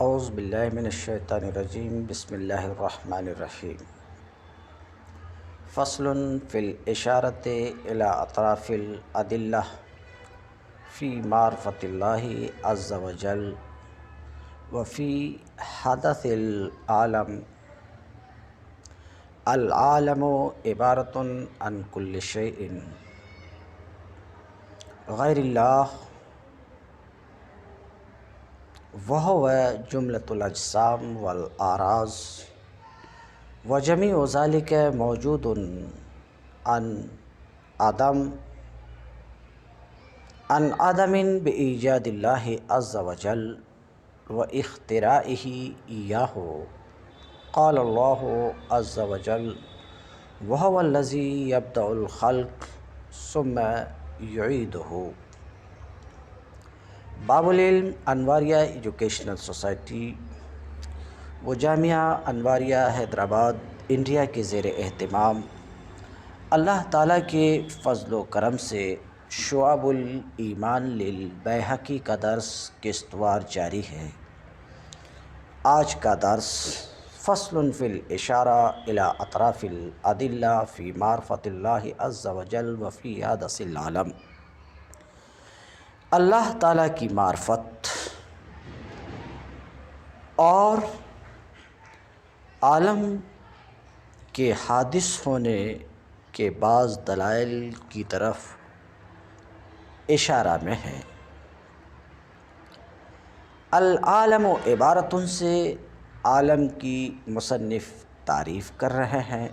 اعوذ باللہ من الشیطان الرجیم بسم اللہ الرحمن الرحیم فصل فی الاشارۃ الی اطراف الادلہ فی معرفۃ اللہ عز وجل وفی حدث العالم العالم عبارۃ عن کل شیء غیر اللہ وہو جملۃ الاجسام والاعراض وجمیع ذلک موجود عن عدم بإیجاد اللہ عز وجل واختراعہ ایاہ قال اللہ عز وجل وہو الذی یبدأ الخلق ثم یعیدہ۔ باب العلم انواریہ ایجوکیشنل سوسائٹی و جامعہ انواریہ حیدرآباد انڈیا کے زیر اہتمام اللہ تعالیٰ کے فضل و کرم سے شعب الایمان للبیہقی کا درس قسطوار جاری ہے۔ آج کا درس فصل فی الاشارہ الی اطراف الادلہ فی معرفۃ اللہ عز وجل وفی حدث العالم، اللہ تعالیٰ کی معرفت اور عالم کے حادث ہونے کے بعض دلائل کی طرف اشارہ میں ہے۔ العالم عبارت سے عالم کی مصنف تعریف کر رہے ہیں،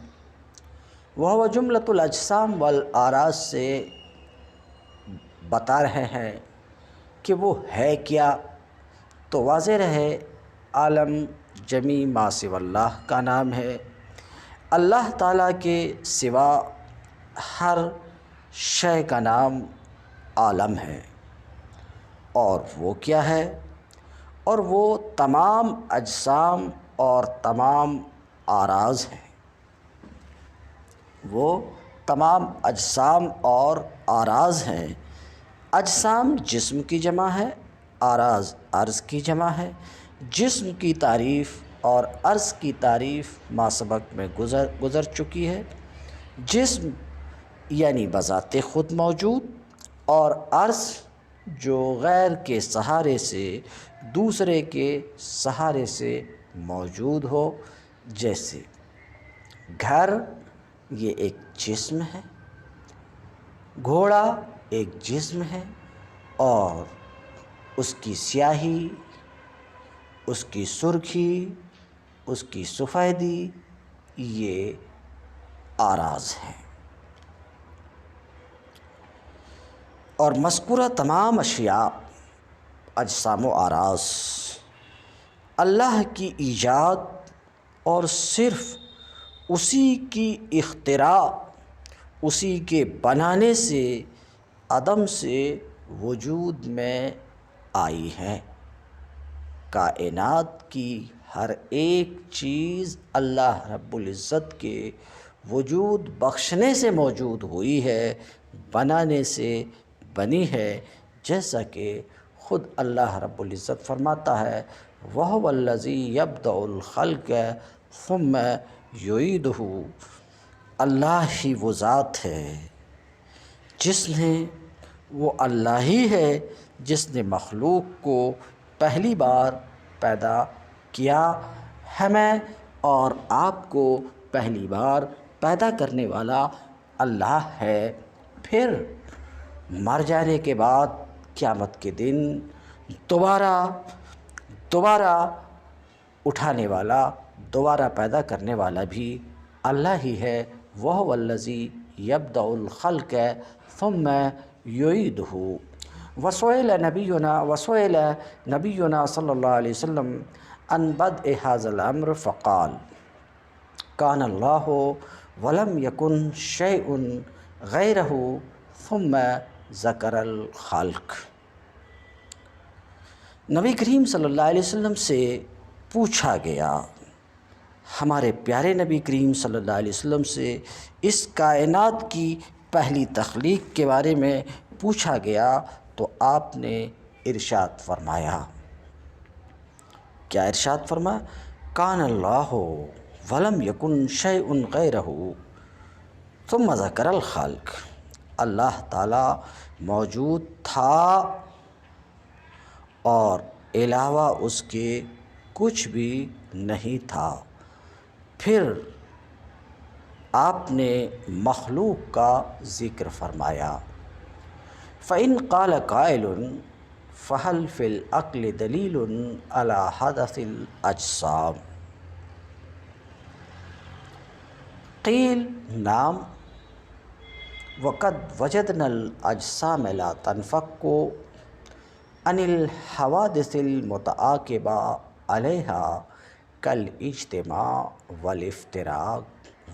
وہ جملۃ الاجسام والاعراض سے بتا رہے ہیں کہ وہ ہے کیا، تو واضح رہے عالم جمیع ما سوی اللہ کا نام ہے۔ اللہ تعالیٰ کے سوا ہر شے کا نام عالم ہے، اور وہ کیا ہے؟ اور وہ تمام اجسام اور تمام اعراض ہیں۔ وہ تمام اجسام اور اعراض ہیں۔ اجسام جسم کی جمع ہے، اعراض عرض کی جمع ہے۔ جسم کی تعریف اور عرض کی تعریف ما سبق میں گزر چکی ہے۔ جسم یعنی بذات خود موجود، اور عرض جو غیر کے سہارے سے دوسرے کے سہارے سے موجود ہو، جیسے گھر یہ ایک جسم ہے، گھوڑا ایک جسم ہے، اور اس کی سیاہی، اس کی سرخی، اس کی سفیدی یہ اعراض ہیں۔ اور مذکورہ تمام اشیاء اجسام و اعراض اللہ کی ایجاد اور صرف اسی کی اختراع، اسی کے بنانے سے عدم سے وجود میں آئی ہے۔ کائنات کی ہر ایک چیز اللہ رب العزت کے وجود بخشنے سے موجود ہوئی ہے، بنانے سے بنی ہے، جیسا کہ خود اللہ رب العزت فرماتا ہے وَهُوَ الَّذِي يَبْدَأُ الْخَلْقَ ثُمَّ يُعِيدُهُ۔ اللہ ہی وہ ذات ہے وہ اللہ ہی ہے جس نے مخلوق کو پہلی بار پیدا کیا۔ ہمیں اور آپ کو پہلی بار پیدا کرنے والا اللہ ہے، پھر مر جانے کے بعد قیامت کے دن دوبارہ اٹھانے والا، دوبارہ پیدا کرنے والا بھی اللہ ہی ہے۔ وَهُوَ الَّذِي يَبْدَأُ الْخَلْقَ ثُمَّ يُعِيدُهُ۔ وسئل نبینا صلی اللہ علیہ وسلم عن بدء هذا الامر فقال کان اللہ ولم یکن شیء غیرہ ثم ذکر الخلق۔ نبی کریم صلی اللہ علیہ وسلم سے پوچھا گیا، ہمارے پیارے نبی کریم صلی اللہ علیہ وسلم سے اس کائنات کی پہلی تخلیق کے بارے میں پوچھا گیا، تو آپ نے ارشاد فرمایا کیا ارشاد فرمایا، کان اللہ ولم یکن شیء غیرہ ثم ذکر الخلق، اللہ تعالیٰ موجود تھا اور علاوہ اس کے کچھ بھی نہیں تھا، پھر آپ نے مخلوق کا ذکر فرمایا۔ فَإِنْ قَالَ قَائِلٌ فَهَلْ فِي الْعَقْلِ دَلِيلٌ عَلَى حَدَثِ الْأَجْسَامِ؟ قیل نعم، وَقَدْ وَجَدْنَا الْأَجْسَامَ لَا تَنْفَكُّ عَنِ الْحَوَادِثِ الْمُتَعَاقِبَةِ عَلَيْهَا كَالِاجْتِمَاعِ وَالِافْتِرَاقِ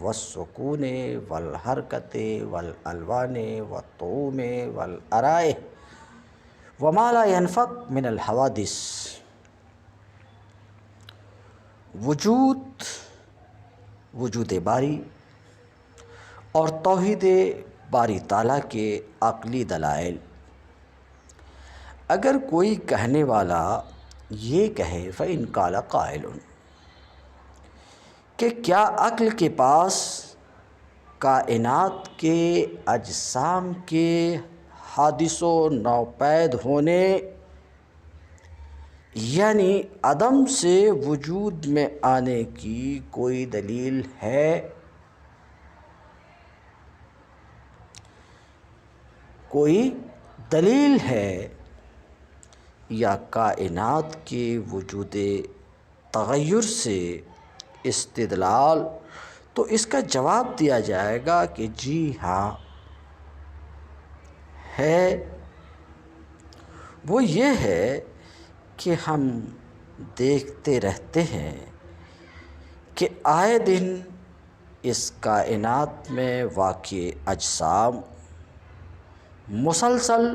وَالسُّكُونِ وَالْحَرَكَةِ وَالْأَلْوَانِ وَالطُّعُومِ وَالْأَرَائِحِ وَمَا لَا يَنْفَكُّ مِنَ الْحَوَادِثِ۔ وجود باری اور توحید باری تعالیٰ کے عقلی دلائل۔ اگر کوئی کہنے والا یہ کہے فَإِنْ قَالَ قَائِلٌ کہ کیا عقل کے پاس کائنات کے اجسام کے حادث و نوپید ہونے یعنی عدم سے وجود میں آنے کی کوئی دلیل ہے؟ کوئی دلیل ہے یا کائنات کے وجود تغیر سے استدلال؟ تو اس کا جواب دیا جائے گا کہ جی ہاں ہے۔ وہ یہ ہے کہ ہم دیکھتے رہتے ہیں کہ آئے دن اس کائنات میں واقع اجسام مسلسل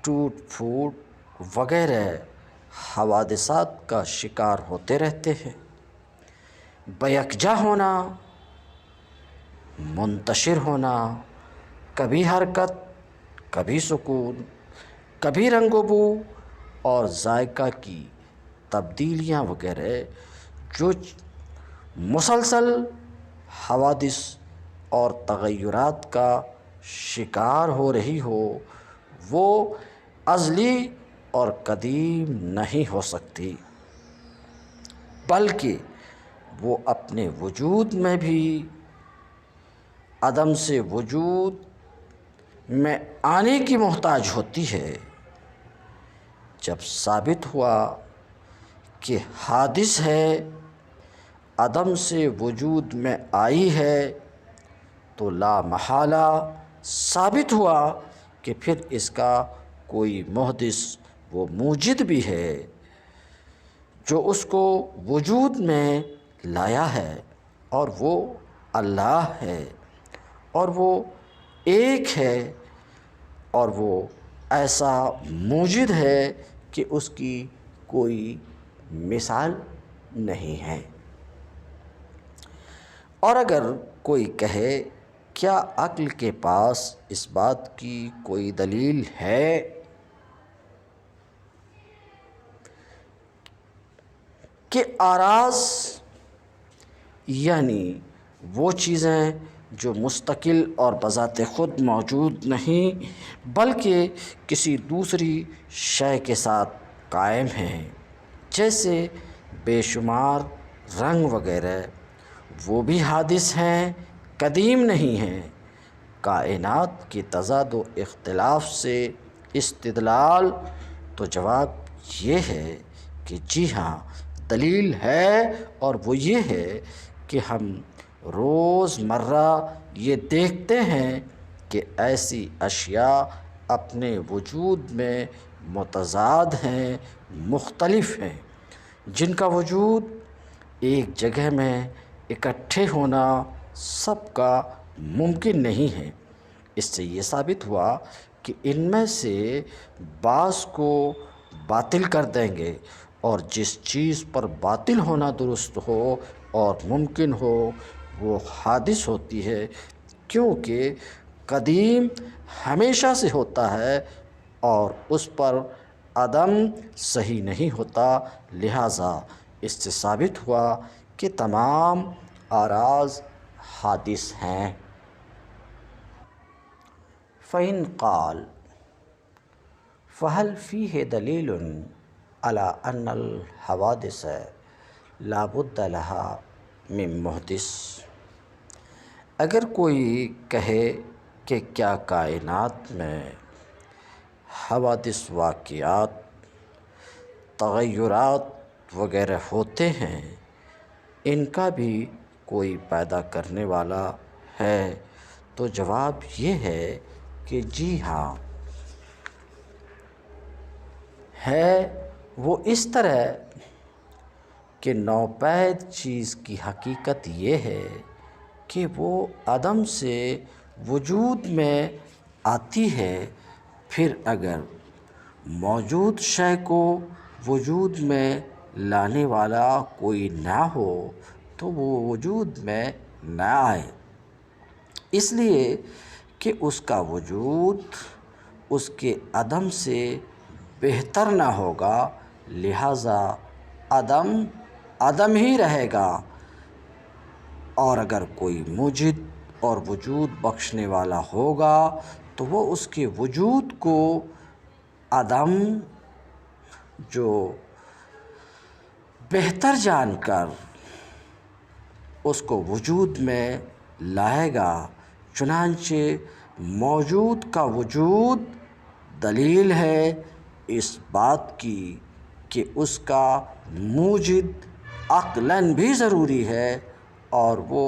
ٹوٹ پھوٹ وغیرہ حوادثات کا شکار ہوتے رہتے ہیں، بیکجا ہونا، منتشر ہونا، کبھی حرکت، کبھی سکون، کبھی رنگ و بو اور ذائقہ کی تبدیلیاں وغیرہ جو مسلسل حوادث اور تغیرات کا شکار ہو رہی ہو، وہ ازلی اور قدیم نہیں ہو سکتی، بلکہ وہ اپنے وجود میں بھی عدم سے وجود میں آنے کی محتاج ہوتی ہے۔ جب ثابت ہوا کہ حادث ہے، عدم سے وجود میں آئی ہے، تو لا محالہ ثابت ہوا کہ پھر اس کا کوئی محدث و موجد بھی ہے جو اس کو وجود میں لایا ہے، اور وہ اللہ ہے، اور وہ ایک ہے، اور وہ ایسا موجد ہے کہ اس کی کوئی مثال نہیں ہے۔ اور اگر کوئی کہے کیا عقل کے پاس اس بات کی کوئی دلیل ہے کہ اعراض یعنی وہ چیزیں جو مستقل اور بذات خود موجود نہیں بلکہ کسی دوسری شے کے ساتھ قائم ہیں، جیسے بے شمار رنگ وغیرہ، وہ بھی حادث ہیں، قدیم نہیں ہیں، کائنات کی تضاد و اختلاف سے استدلال؟ تو جواب یہ ہے کہ جی ہاں دلیل ہے، اور وہ یہ ہے کہ ہم روز مرہ یہ دیکھتے ہیں کہ ایسی اشیاء اپنے وجود میں متضاد ہیں، مختلف ہیں، جن کا وجود ایک جگہ میں اکٹھے ہونا سب کا ممکن نہیں ہے۔ اس سے یہ ثابت ہوا کہ ان میں سے بعض کو باطل کر دیں گے، اور جس چیز پر باطل ہونا درست ہو اور ممکن ہو وہ حادث ہوتی ہے، کیونکہ قدیم ہمیشہ سے ہوتا ہے اور اس پر عدم صحیح نہیں ہوتا، لہٰذا اس سے ثابت ہوا کہ تمام آراز حادث ہیں۔ فَإِنْ قَالَ فَهَلْ فِيهِ دَلِيلٌ عَلَىٰ أَنَّ الْحَوَادِثَ لَا بُدَّ لَهَا مِن مُحْدِثٍ، اگر کوئی کہے کہ کیا کائنات میں حوادث، واقعات، تغیرات وغیرہ ہوتے ہیں، ان کا بھی کوئی پیدا کرنے والا ہے؟ تو جواب یہ ہے کہ جی ہاں ہے۔ وہ اس طرح کہ نوپید چیز کی حقیقت یہ ہے کہ وہ عدم سے وجود میں آتی ہے، پھر اگر موجود شے کو وجود میں لانے والا کوئی نہ ہو تو وہ وجود میں نہ آئے، اس لیے کہ اس کا وجود اس کے عدم سے بہتر نہ ہوگا، لہٰذا عدم عدم ہی رہے گا۔ اور اگر کوئی موجد اور وجود بخشنے والا ہوگا تو وہ اس کے وجود کو عدم جو بہتر جان کر اس کو وجود میں لائے گا۔ چنانچہ موجود کا وجود دلیل ہے اس بات کی کہ اس کا موجد عقلاً بھی ضروری ہے، اور وہ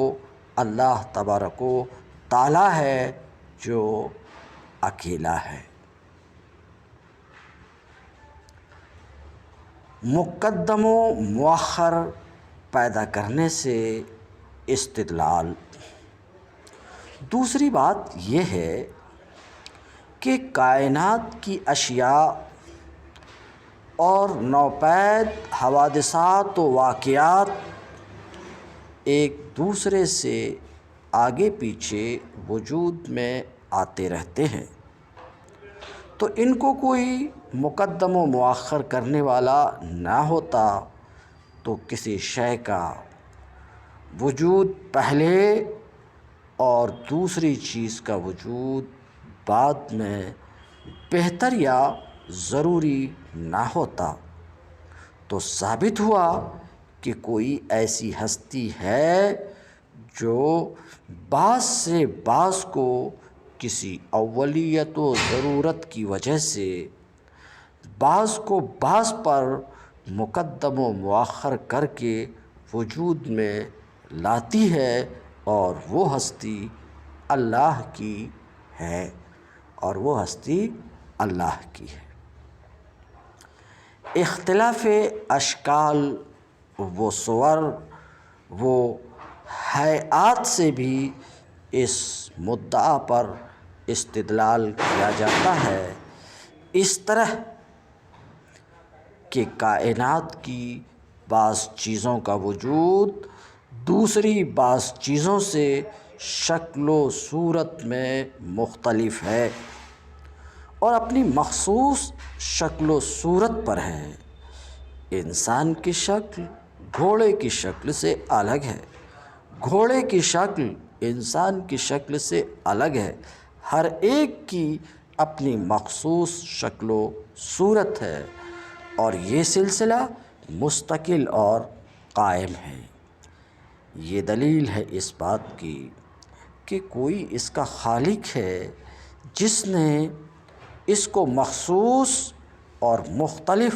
اللہ تبارک و تعالیٰ ہے جو اکیلا ہے۔ مقدم و مؤخر پیدا کرنے سے استدلال۔ دوسری بات یہ ہے کہ کائنات کی اشیاء اور نوپید حوادثات و واقعات ایک دوسرے سے آگے پیچھے وجود میں آتے رہتے ہیں، تو ان کو کوئی مقدم و مؤخر کرنے والا نہ ہوتا تو کسی شے کا وجود پہلے اور دوسری چیز کا وجود بعد میں بہتر یا ضروری نہ ہوتا۔ تو ثابت ہوا کہ کوئی ایسی ہستی ہے جو بعض سے بعض کو کسی اولیت و ضرورت کی وجہ سے بعض کو بعض پر مقدم و مؤخر کر کے وجود میں لاتی ہے، اور وہ ہستی اللہ کی ہے، اور وہ ہستی اللہ کی ہے۔ اختلاف اشکال و صور و ہیئات سے بھی اس مدعا پر استدلال کیا جاتا ہے، اس طرح کہ کائنات کی بعض چیزوں کا وجود دوسری بعض چیزوں سے شکل و صورت میں مختلف ہے اور اپنی مخصوص شکل و صورت پر ہے۔ انسان کی شکل گھوڑے کی شکل سے الگ ہے، گھوڑے کی شکل انسان کی شکل سے الگ ہے، ہر ایک کی اپنی مخصوص شکل و صورت ہے، اور یہ سلسلہ مستقل اور قائم ہے۔ یہ دلیل ہے اس بات کی کہ کوئی اس کا خالق ہے جس نے اس کو مخصوص اور مختلف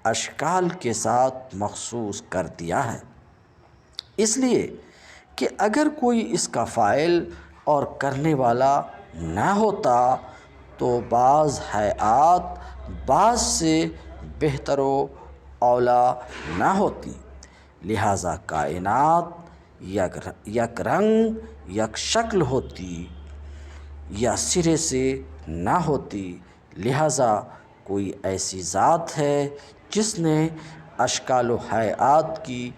اشکال کے ساتھ مخصوص کر دیا ہے، اس لیے کہ اگر کوئی اس کا فاعل اور کرنے والا نہ ہوتا تو بعض ہیئات بعض سے بہتر و اولیٰ نہ ہوتی، لہٰذا کائنات یک رنگ یک شکل ہوتی یا سرے سے نہ ہوتی، لہٰذا کوئی ایسی ذات ہے جس نے اشکال و ہیئات کی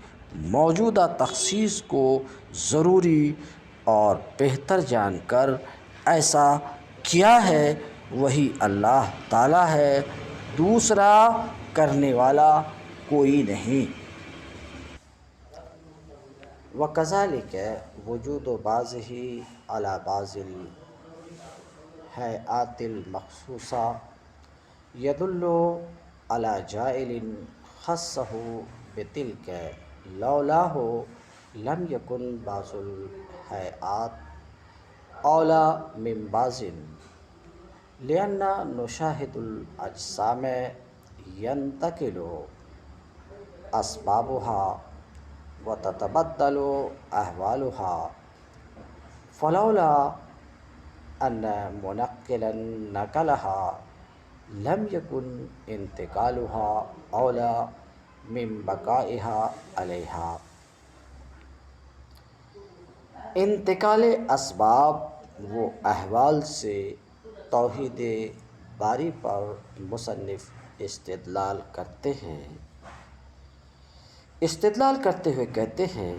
موجودہ تخصیص کو ضروری اور بہتر جان کر ایسا کیا ہے، وہی اللہ تعالیٰ ہے، دوسرا کرنے والا کوئی نہیں۔ وَكَذَلِكَ وُجُودُ بَعْضِهِ عَلَى بَعْضِ الْهَيْئَاتِ الْمَخْصُوصَةِ يَدُلُّ عَلَى جَاعِلٍ خَصَّهُ بِتِلْكَ لَوْلَاهُ لَمْ يَكُنْ بَعْضُ الْهَيْئَاتِ أَوْلَى مِنْ بَعْضٍ لِأَنَّ نُشَاهِدُ الْأَجْسَامَ يَنْتَقِلُ أَسْبَابُهَا وَتَتَبَدَّلُ أَحْوَالُهَا، فَلَوْلَا أَنَّ مُنَقِّلًا نَقَلَهَا لَمْ يَكُنْ انتقالها أَوْلَى مِنْ بَقَائِهَا عَلَيْهَا۔ انتقال اسباب و احوال سے توحید باری پر مصنف استدلال کرتے ہوئے کہتے ہیں،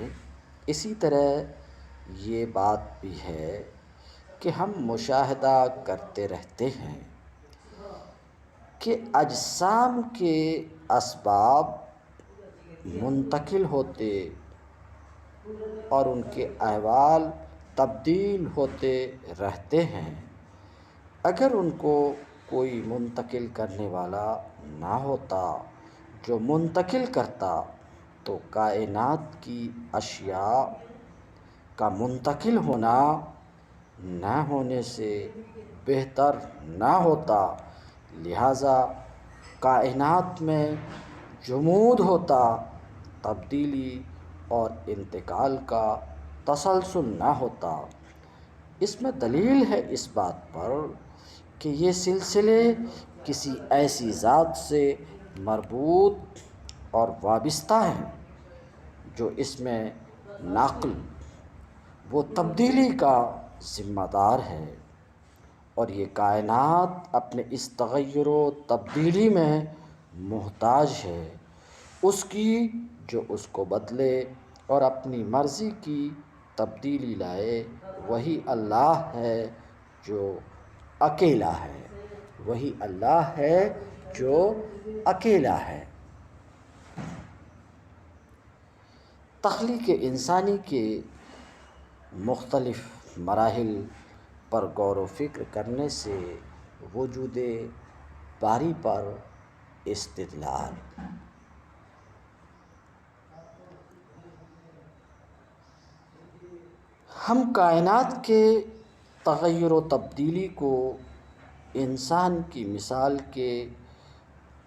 اسی طرح یہ بات بھی ہے کہ ہم مشاہدہ کرتے رہتے ہیں کہ اجسام کے اسباب منتقل ہوتے اور ان کے احوال تبدیل ہوتے رہتے ہیں۔ اگر ان کو کوئی منتقل کرنے والا نہ ہوتا جو منتقل کرتا تو کائنات کی اشیاء کا منتقل ہونا نہ ہونے سے بہتر نہ ہوتا، لہٰذا کائنات میں جمود ہوتا، تبدیلی اور انتقال کا تسلسل نہ ہوتا۔ اس میں دلیل ہے اس بات پر کہ یہ سلسلے کسی ایسی ذات سے مربوط اور وابستہ ہیں جو اس میں نقل و تبدیلی کا ذمہ دار ہے، اور یہ کائنات اپنے اس تغیر و تبدیلی میں محتاج ہے اس کی جو اس کو بدلے اور اپنی مرضی کی تبدیلی لائے۔ وہی اللہ ہے جو اکیلا ہے۔ تخلیق انسانی کے مختلف مراحل پر غور و فکر کرنے سے وجود باری پر استدلال۔ ہم کائنات کے تغیر و تبدیلی کو انسان کی مثال کے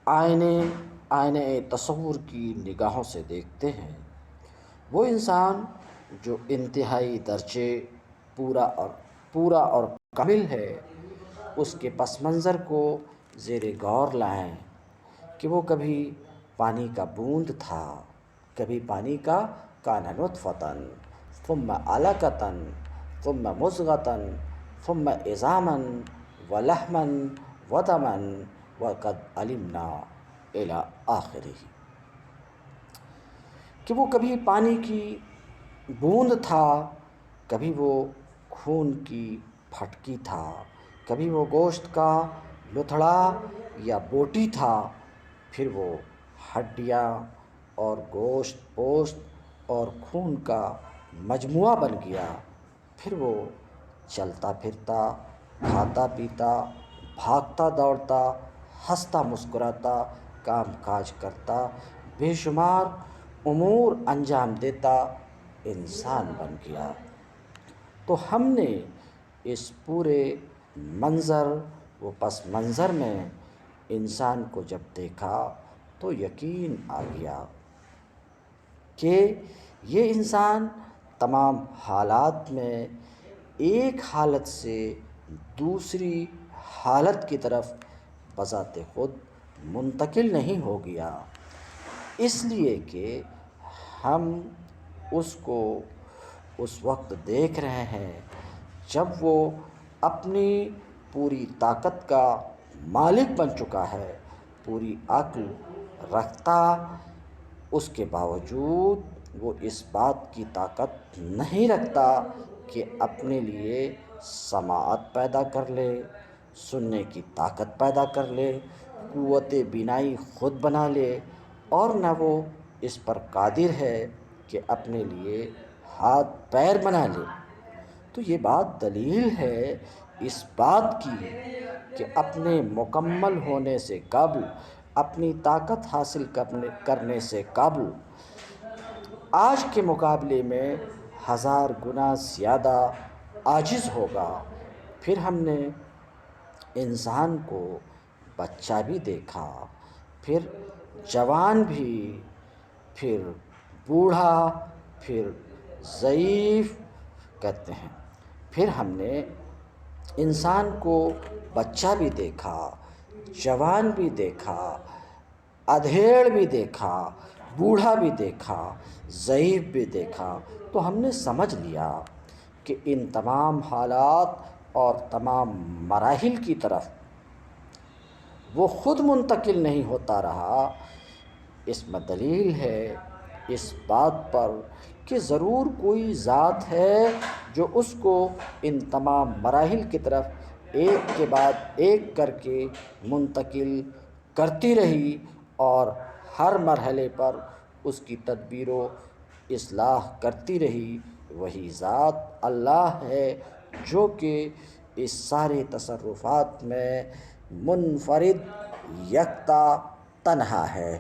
آئینہ تصور کی نگاہوں سے دیکھتے ہیں۔ وہ انسان جو انتہائی درجے پورا اور کامل ہے، اس کے پس منظر کو زیر غور لائیں کہ وہ کبھی پانی کا بوند تھا، کبھی پانی کا کان نطفۃ ثم علقۃ ثم مضغۃ ثم عظاما ولحما ودما وقد علمنا الی آخرہ، کہ وہ کبھی پانی کی بوند تھا، کبھی وہ خون کی پھٹکی تھا، کبھی وہ گوشت کا لتھڑا یا بوٹی تھا، پھر وہ ہڈیاں اور گوشت پوست اور خون کا مجموعہ بن گیا، پھر وہ چلتا پھرتا، کھاتا پیتا، بھاگتا دوڑتا، ہنستا مسکراتا، کام کاج کرتا، بے شمار امور انجام دیتا انسان بن گیا۔ تو ہم نے اس پورے منظر و پس منظر میں انسان کو جب دیکھا تو یقین آ گیا کہ یہ انسان تمام حالات میں ایک حالت سے دوسری حالت کی طرف بذات خود منتقل نہیں ہو گیا، اس لیے کہ ہم اس کو اس وقت دیکھ رہے ہیں جب وہ اپنی پوری طاقت کا مالک بن چکا ہے، پوری عقل رکھتا، اس کے باوجود وہ اس بات کی طاقت نہیں رکھتا کہ اپنے لیے سماعت پیدا کر لے، سننے کی طاقت پیدا کر لے، قوت بینائی خود بنا لے اور نہ وہ اس پر قادر ہے کہ اپنے لیے ہاتھ پیر بنا لے، تو یہ بات دلیل ہے اس بات کی کہ اپنے مکمل ہونے سے قبل، اپنی طاقت حاصل کرنے سے قبل آج کے مقابلے میں 1000 گنا زیادہ عاجز ہوگا۔ پھر ہم نے انسان کو بچہ بھی دیکھا، پھر جوان بھی، پھر بوڑھا، پھر ضعیف کہتے ہیں۔ پھر ہم نے انسان کو بچہ بھی دیکھا، جوان بھی دیکھا، ادھیڑ بھی دیکھا، بوڑھا بھی دیکھا، ضعیف بھی دیکھا، تو ہم نے سمجھ لیا کہ ان تمام حالات اور تمام مراحل کی طرف وہ خود منتقل نہیں ہوتا رہا۔ اس میں دلیل ہے اس بات پر کہ ضرور کوئی ذات ہے جو اس کو ان تمام مراحل کی طرف ایک کے بعد ایک کر کے منتقل کرتی رہی اور ہر مرحلے پر اس کی تدبیر و اصلاح کرتی رہی۔ وہی ذات اللہ ہے جو کہ اس سارے تصرفات میں منفرد، یکتا، تنہا ہے۔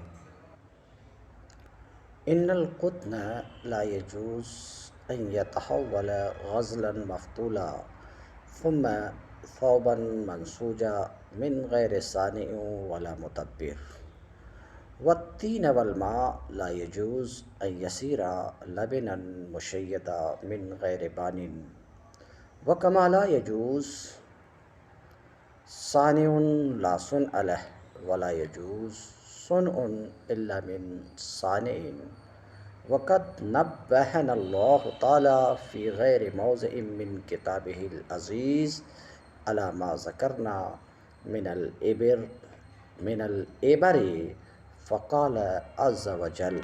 ان القطن لا يجوز ان يتحول غزلا مفتولا ثم ثوبا منسوجا من غير صانع ولا مدبر، والتين والماء لا يجوز ان يصير لبنا مشيدا من غير بان، وكما لا يجوز صانع لا صنع له ولا يجوز صنع الا من صانع، وقد نبهنا الله تعالى في غير موضع من كتابه العزيز على ما ذكرنا من العبر فقال عز وجل: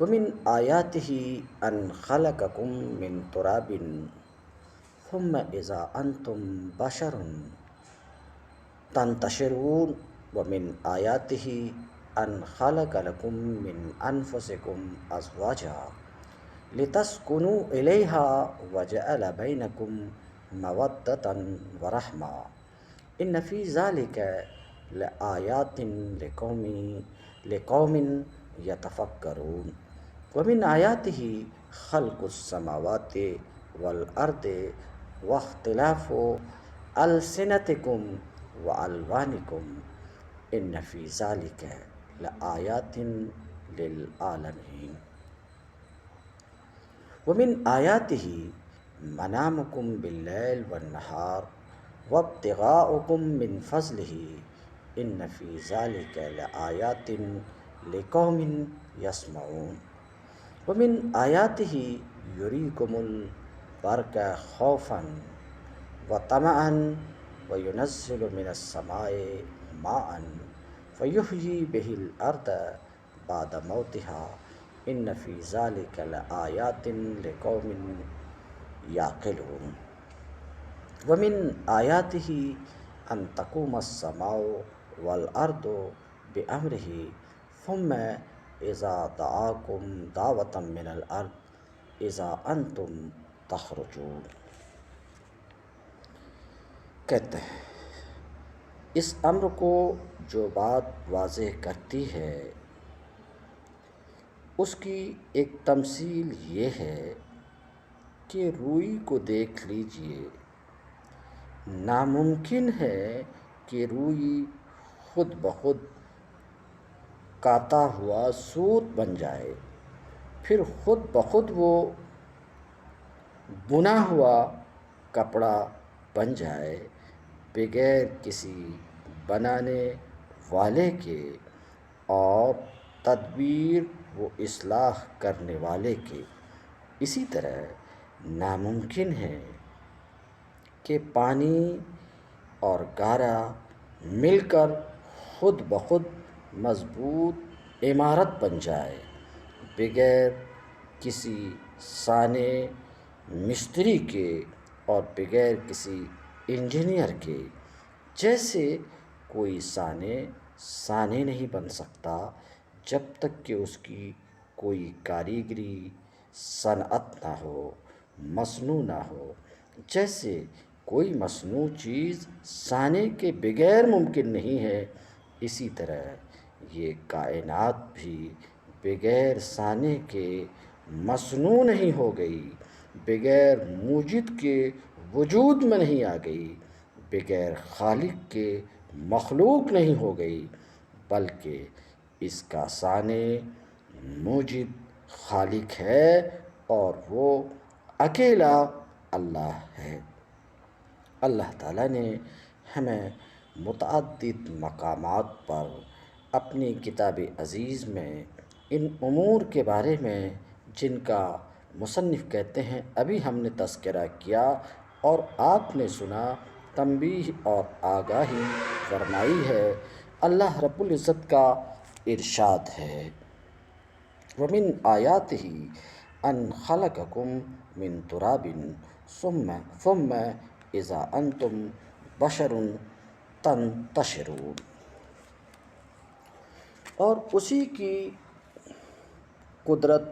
ومن آياته أن خلقكم من تراب ثم إذا أنتم بشر تنتشرون، ومن آياته أن خلق لكم من أنفسكم أزواجا لتسكنوا إليها وجعل بينكم مودة ورحمة إن في ذلك لآيات لقوم يتفكرون، ومن آياته خلق السماوات والأرض واختلاف ألسنتكم وألوانكم إن في ذلك لآيات للعالمين، ومن آياته منامكم بالليل والنهار وابتغاؤكم من فضله إن في ذلك لآيات لقوم يسمعون، ومن آياته يريكم البرق خوفا وطمعا وينزل من السماء ماء فيحيي به الأرض بعد موتها إن في ذلك لآيات لقوم يعقلون، ومن آياته أن تقوم السماء والأرض بأمره ثم إذا دعاكم دعوة من الأرض إذا أنتم تخرجون۔ کہتے ہیں اس امر کو جو بات واضح کرتی ہے اس کی ایک تمثیل یہ ہے کہ روئی کو دیکھ لیجئے، ناممکن ہے کہ روئی خود بخود کاتا ہوا سوت بن جائے، پھر خود بخود وہ بنا ہوا کپڑا بن جائے بغیر کسی بنانے والے کے اور تدبیر و اصلاح کرنے والے کے۔ اسی طرح ناممکن ہے کہ پانی اور گارا مل کر خود بخود مضبوط عمارت بن جائے بغیر کسی صانع مستری کے اور بغیر کسی انجینئر کے، جیسے کوئی سانے نہیں بن سکتا جب تک کہ اس کی کوئی کاریگری صنعت نہ ہو، مصنوع نہ ہو۔ جیسے کوئی مصنوع چیز سانے کے بغیر ممکن نہیں ہے، اسی طرح یہ کائنات بھی بغیر سانے کے مصنوع نہیں ہو گئی، بغیر موجد کے وجود میں نہیں آ گئی، بغیر خالق کے مخلوق نہیں ہو گئی، بلکہ اس کا سانے موجد خالق ہے اور وہ اکیلا اللہ ہے۔ اللہ تعالیٰ نے ہمیں متعدد مقامات پر اپنی کتاب عزیز میں ان امور کے بارے میں جن کا مصنف کہتے ہیں ابھی ہم نے تذکرہ کیا اور آپ نے سنا، تنبیہ اور آگاہی فرمائی ہے۔ اللہ رب العزت کا ارشاد ہے، وَمِنْ آيَاتِهِ أَنْ خَلَقَكُم مِّن تُرَابٍ ثُمَّ إِذَا أَنْتُمْ بَشَرٌ تَنْتَشِرُونَ۔ اور اسی کی قدرت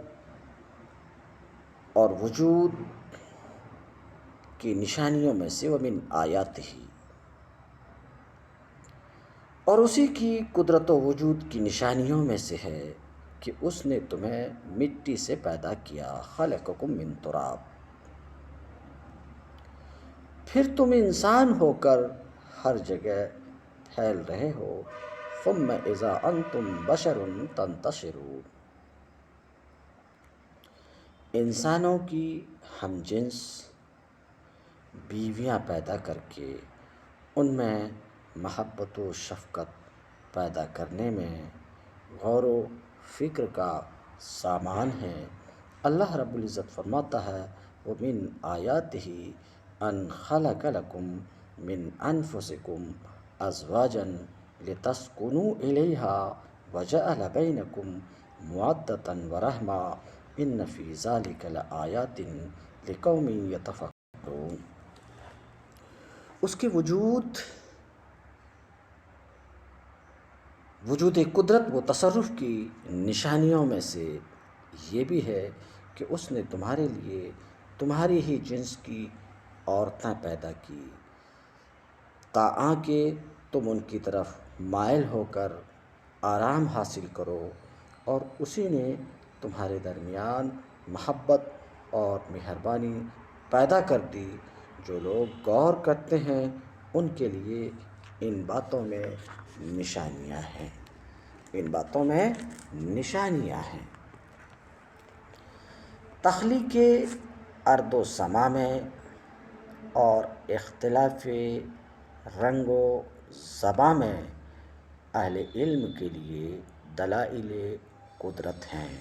اور وجود کی نشانیوں میں سے وَمِنْ آيَاتِهِ، اور اسی کی قدرت و وجود کی نشانیوں میں سے ہے کہ اس نے تمہیں مٹی سے پیدا کیا، خَلَقَكُم مِّن تُرَاب، پھر تم انسان ہو کر ہر جگہ پھیل رہے ہو، ثُمَّ إِذَا أَنْتُمْ بَشَرٌ تَنْتَشِرُونَ، انسانوں کی ہم جنس بیویاں پیدا کر کے ان میں محبت و شفقت پیدا کرنے میں غور و فکر کا سامان ہے۔ اللہ رب العزت فرماتا ہے، وَمِنْ آيَاتِهِ أَنْ خَلَقَ لَكُم مِّنْ أَنفُسِكُمْ أَزْوَاجًا لِتَسْكُنُوا إِلَيْهَا وَجَعَلَ بَيْنَكُم مَّوَدَّةً وَرَحْمَةً إِنَّ فِي ذَلِكَ لَآيَاتٍ لِقَوْمٍ يَتَفَکَّرُونَ۔ اس کے وجود قدرت و تصرف کی نشانیوں میں سے یہ بھی ہے کہ اس نے تمہارے لیے تمہاری ہی جنس کی عورتیں پیدا کی تاکہ تم ان کی طرف مائل ہو کر آرام حاصل کرو، اور اسی نے تمہارے درمیان محبت اور مہربانی پیدا کر دی۔ جو لوگ غور کرتے ہیں ان کے لیے ان باتوں میں نشانیاں ہیں، ان باتوں میں نشانیاں ہیں۔ تخلیق ارض و سما میں اور اختلاف رنگ و زباں میں اہل علم کے لیے دلائل قدرت ہیں۔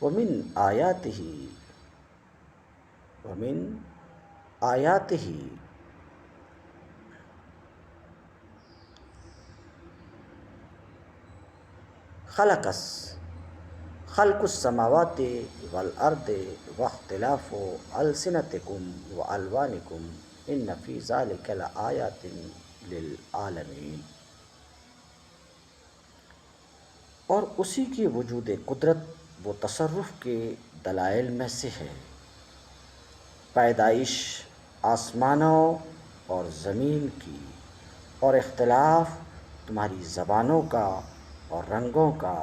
وَمِنْ آيَاتِهِ خلق السماوات والارض واختلاف السنتکم والوانکم ان فی ذلک لآیات للعالمین۔ اور اسی کی وجود قدرت و تصرف کے دلائل میں سے ہے پیدائش آسمانوں اور زمین کی، اور اختلاف تمہاری زبانوں کا اور رنگوں کا،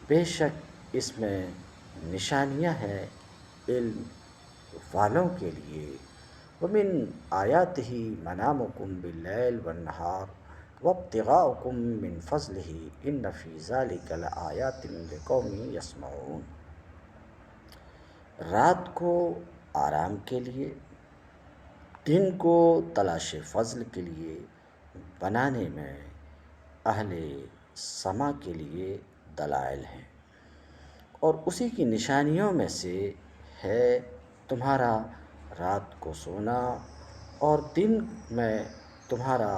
بے شک اس میں نشانیاں ہیں علم والوں کے لیے۔ وَمِنْ آيَاتِهِ مَنَامُكُمْ بِاللَّيْلِ وَالنَّهَارِ وَابْتِغَاؤُكُمْ مِنْ فَضْلِهِ إِنَّ فِي ذَلِكَ لَآيَاتٍ لِقَوْمٍ يَسْمَعُونَ۔ رات کو آرام کے لیے، دن کو تلاش فضل کے لیے بنانے میں اہل سما کے لیے دلائل ہیں، اور اسی کی نشانیوں میں سے ہے تمہارا رات کو سونا اور دن میں تمہارا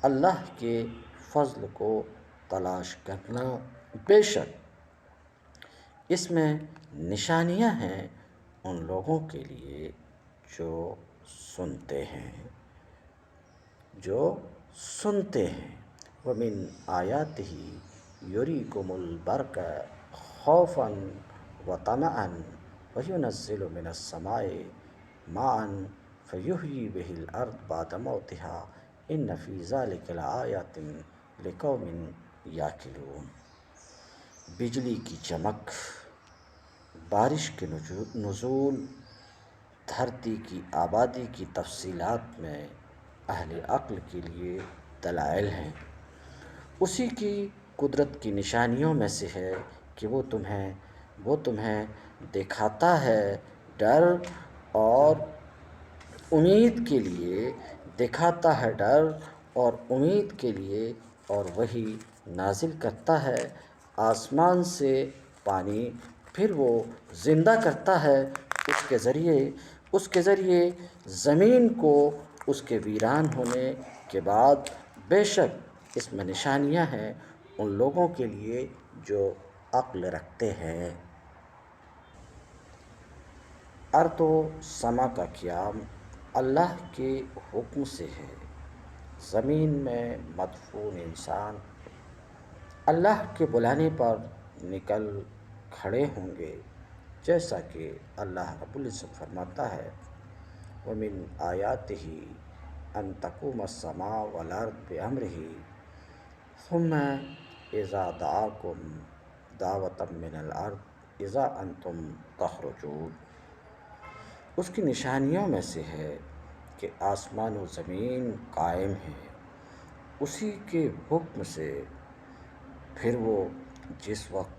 اللہ کے فضل کو تلاش کرنا، بے شک اس میں نشانیاں ہیں ان لوگوں کے لیے جو سنتے ہیں، جو سنتے ہیں۔ وَمِنْ آیَاتِهِ يُرِيكُمُ الْبَرْقَ خَوْفًا وَطَمَعًا وَيُنَزِّلُ مِنَ السَّمَاءِ مَاءً فَيُحْيِي بِهِ الْأَرْضَ بَعْدَ مَوْتِهَا إِنَّ فِي ذَلِكَ لَآيَاتٍ لِقَوْمٍ يَعْقِلُونَ۔ بجلی کی چمک، بارش کے نزول، دھرتی کی آبادی کی تفصیلات میں اہل عقل کے لیے دلائل ہیں۔ اسی کی قدرت کی نشانیوں میں سے ہے کہ وہ تمہیں دکھاتا ہے ڈر اور امید کے لیے، دکھاتا ہے ڈر اور امید کے لیے، اور وہی نازل کرتا ہے آسمان سے پانی، پھر وہ زندہ کرتا ہے اس کے ذریعے زمین کو اس کے ویران ہونے کے بعد۔ بے شک اس میں نشانیاں ہیں ان لوگوں کے لیے جو عقل رکھتے ہیں۔ ارض و سما کا قیام اللہ کے حکم سے ہے۔ زمین میں مدفون انسان اللہ کے بلانے پر نکل کھڑے ہوں گے، جیسا کہ اللہ رب العزت فرماتا ہے وَمِنْ آيَاتِهِ أَن تَقُومَ السَّمَاءُ وَالْأَرْضُ بِأَمْرِهِ ثُمَّ إِذَا دَعَاكُمْ دَعْوَةً مِّنَ الْأَرْضِ إِذَا أَنْتُمْ تَخْرُجُونَ۔ اس کی نشانیوں میں سے ہے کہ آسمان و زمین قائم ہیں اسی کے حکم سے، پھر وہ جس وقت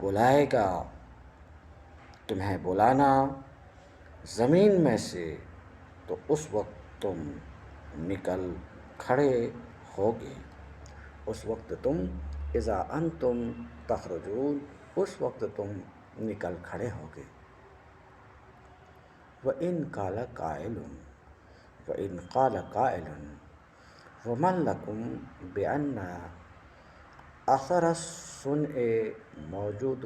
بلائے گا تمہیں بلانا زمین میں سے، تو اس وقت تم نکل کھڑے ہوگے۔ اس وقت تم اذا انتم تخرجون، اس وقت تم نکل کھڑے ہوگے۔ وَإِنْ قَالَ قَائِلٌ وَمَنْ لَكُمْ بِأَنَّ أَثَرَ الصُّنْعِ مَوْجُودٌ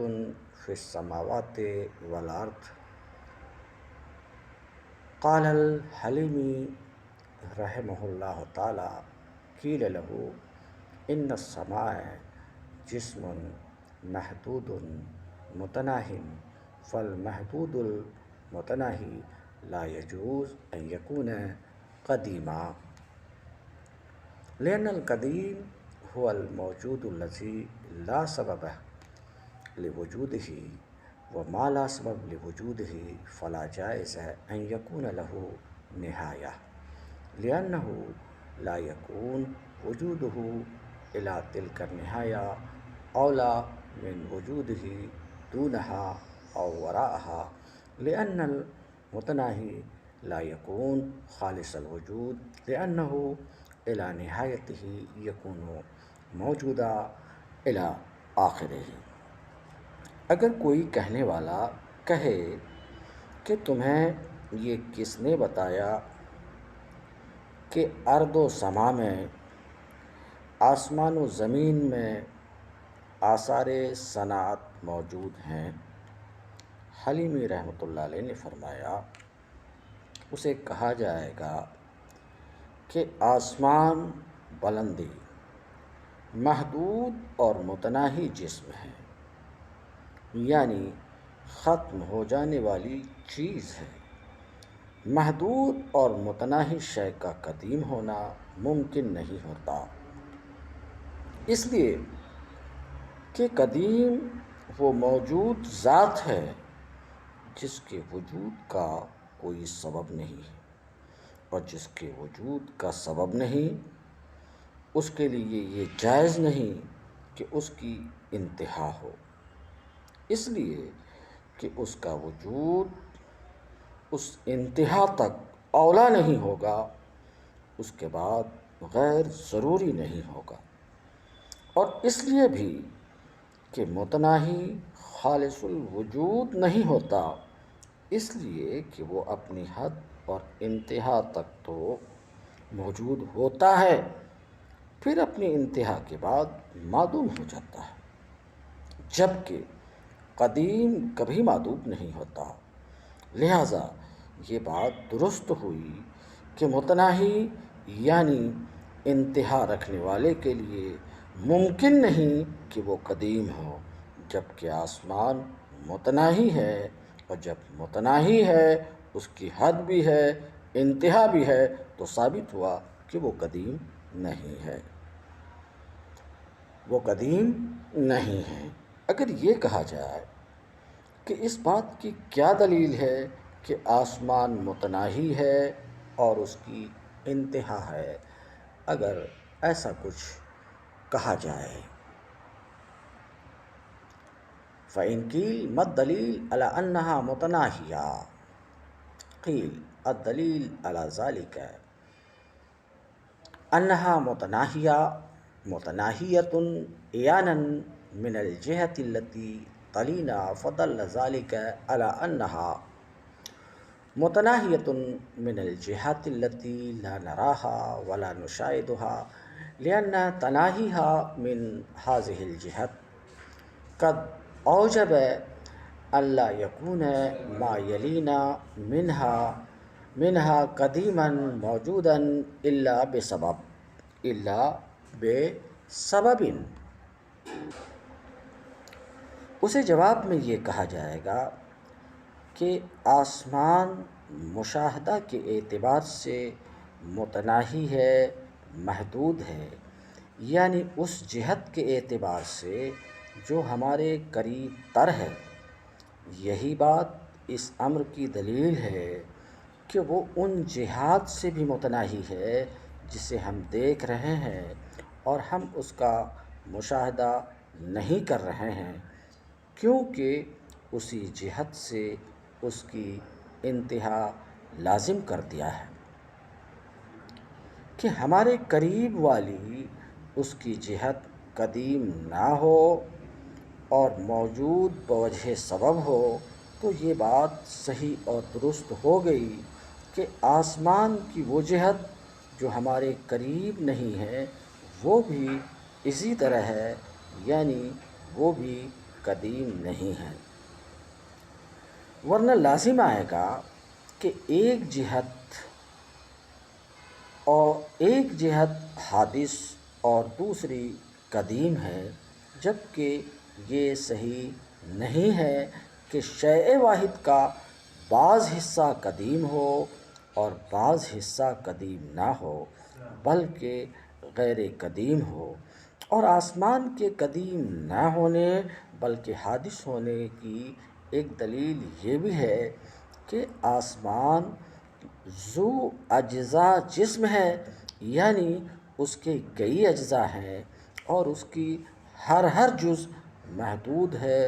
فِي السَّمَاوَاتِ وَالْأَرْضِ قَالَ الْحَلِيمِي رحمہ اللہ تعالی قِيلَ لَهُ إِنَّ السَّمَاءَ جِسْمٌ مَحْدُودٌ مُتَنَاهٍ فَالْمَحْدُودُ الْمُتَنَاهِ لَا يَجُوزُ أَنْ يَكُونَ قَدِيمًا لِأَنَّ الْقَدِيمَ هُوَ الْمَوْجُودُ الَّذِي لَا سَبَبَ لِوُجُودِهِ، وَمَا لَا سَبَبَ لِوُجُودِهِ فَلَا جَائِزَ أَنْ يَكُونَ لَهُ نِهَايَةٌ لِأَنَّهُ لَا يَكُونُ وُجُودُهُ إِلَى تِلْكَ النِّهَايَةِ أَوْلَى مِنْ وُجُودِهِ دُونَهَا أَوْ وَرَاءَهَا لِأَنَّ الْمُتَنَاهِي لَا يَكُونُ خَالِصَ الْوُجُودِ لِأَنَّهُ إِلَى نِهَايَتِهِ يَكُونُ مَوْجُودًا إِلَى آخِرِهِ۔ اگر کوئی کہنے والا کہے کہ تمہیں یہ کس نے بتایا کہ ارض و سما میں، آسمان و زمین میں آثار صنعت موجود ہیں، حلیمی رحمۃ اللہ علیہ نے فرمایا اسے کہا جائے گا کہ آسمان بلندی، محدود اور متناہی جسم ہے، یعنی ختم ہو جانے والی چیز ہے۔ محدود اور متناہی شے کا قدیم ہونا ممکن نہیں ہوتا، اس لیے کہ قدیم وہ موجود ذات ہے جس کے وجود کا کوئی سبب نہیں، اور جس کے وجود کا سبب نہیں اس کے لیے یہ جائز نہیں کہ اس کی انتہا ہو، اس لیے کہ اس کا وجود اس انتہا تک اولا نہیں ہوگا، اس کے بعد غیر ضروری نہیں ہوگا، اور اس لیے بھی کہ متناہی خالص الوجود نہیں ہوتا، اس لیے کہ وہ اپنی حد اور انتہا تک تو موجود ہوتا ہے، پھر اپنی انتہا کے بعد معدوم ہو جاتا ہے، جبکہ قدیم کبھی معدوم نہیں ہوتا۔ لہٰذا یہ بات درست ہوئی کہ متناہی یعنی انتہا رکھنے والے کے لیے ممکن نہیں کہ وہ قدیم ہو، جبکہ آسمان متناہی ہے، اور جب متناہی ہے اس کی حد بھی ہے، انتہا بھی ہے، تو ثابت ہوا کہ وہ قدیم نہیں ہے، وہ قدیم نہیں ہے۔ اگر یہ کہا جائے کہ اس بات کی کیا دلیل ہے کہ آسمان متناہی ہے اور اس کی انتہا ہے، اگر ایسا کچھ کہا جائے، فَإِنْ قِيلَ مَا الدَّلِيلُ عَلَىٰ أَنَّهَا مُتَنَاهِيَةٌ قِيلَ الدَّلِيلُ عَلَىٰ ذَلِكَ أَنَّهَا متناهية عيانا من الجهة التي تلينا، فدل ذلك على أنها متناهية من الجهة التي لا نراها ولا نشاهدها، لأن تناهيها من هذه الجهة قد أوجب ألا يكون ما يلينا منها قديما موجودا إلا بسبب۔ اسے جواب میں یہ کہا جائے گا کہ آسمان مشاہدہ کے اعتبار سے متناہی ہے، محدود ہے، یعنی اس جہت کے اعتبار سے جو ہمارے قریب تر ہے۔ یہی بات اس امر کی دلیل ہے کہ وہ ان جہات سے بھی متناہی ہے جسے ہم دیکھ رہے ہیں اور ہم اس کا مشاہدہ نہیں کر رہے ہیں، کیونکہ اسی جہت سے اس کی انتہا لازم کر دیا ہے کہ ہمارے قریب والی اس کی جہت قدیم نہ ہو اور موجود بوجہ سبب ہو، تو یہ بات صحیح اور درست ہو گئی کہ آسمان کی وہ جہت جو ہمارے قریب نہیں ہے وہ بھی اسی طرح ہے، یعنی وہ بھی قدیم نہیں ہے، ورنہ لازم آئے گا کہ ایک جہت حادث اور دوسری قدیم ہے، جبکہ یہ صحیح نہیں ہے کہ شیء واحد کا بعض حصہ قدیم ہو اور بعض حصہ قدیم نہ ہو بلکہ غیر قدیم ہو۔ اور آسمان کے قدیم نہ ہونے بلکہ حادث ہونے کی ایک دلیل یہ بھی ہے کہ آسمان ذو اجزاء جسم ہے، یعنی اس کے کئی اجزاء ہیں اور اس کی ہر جز محدود ہے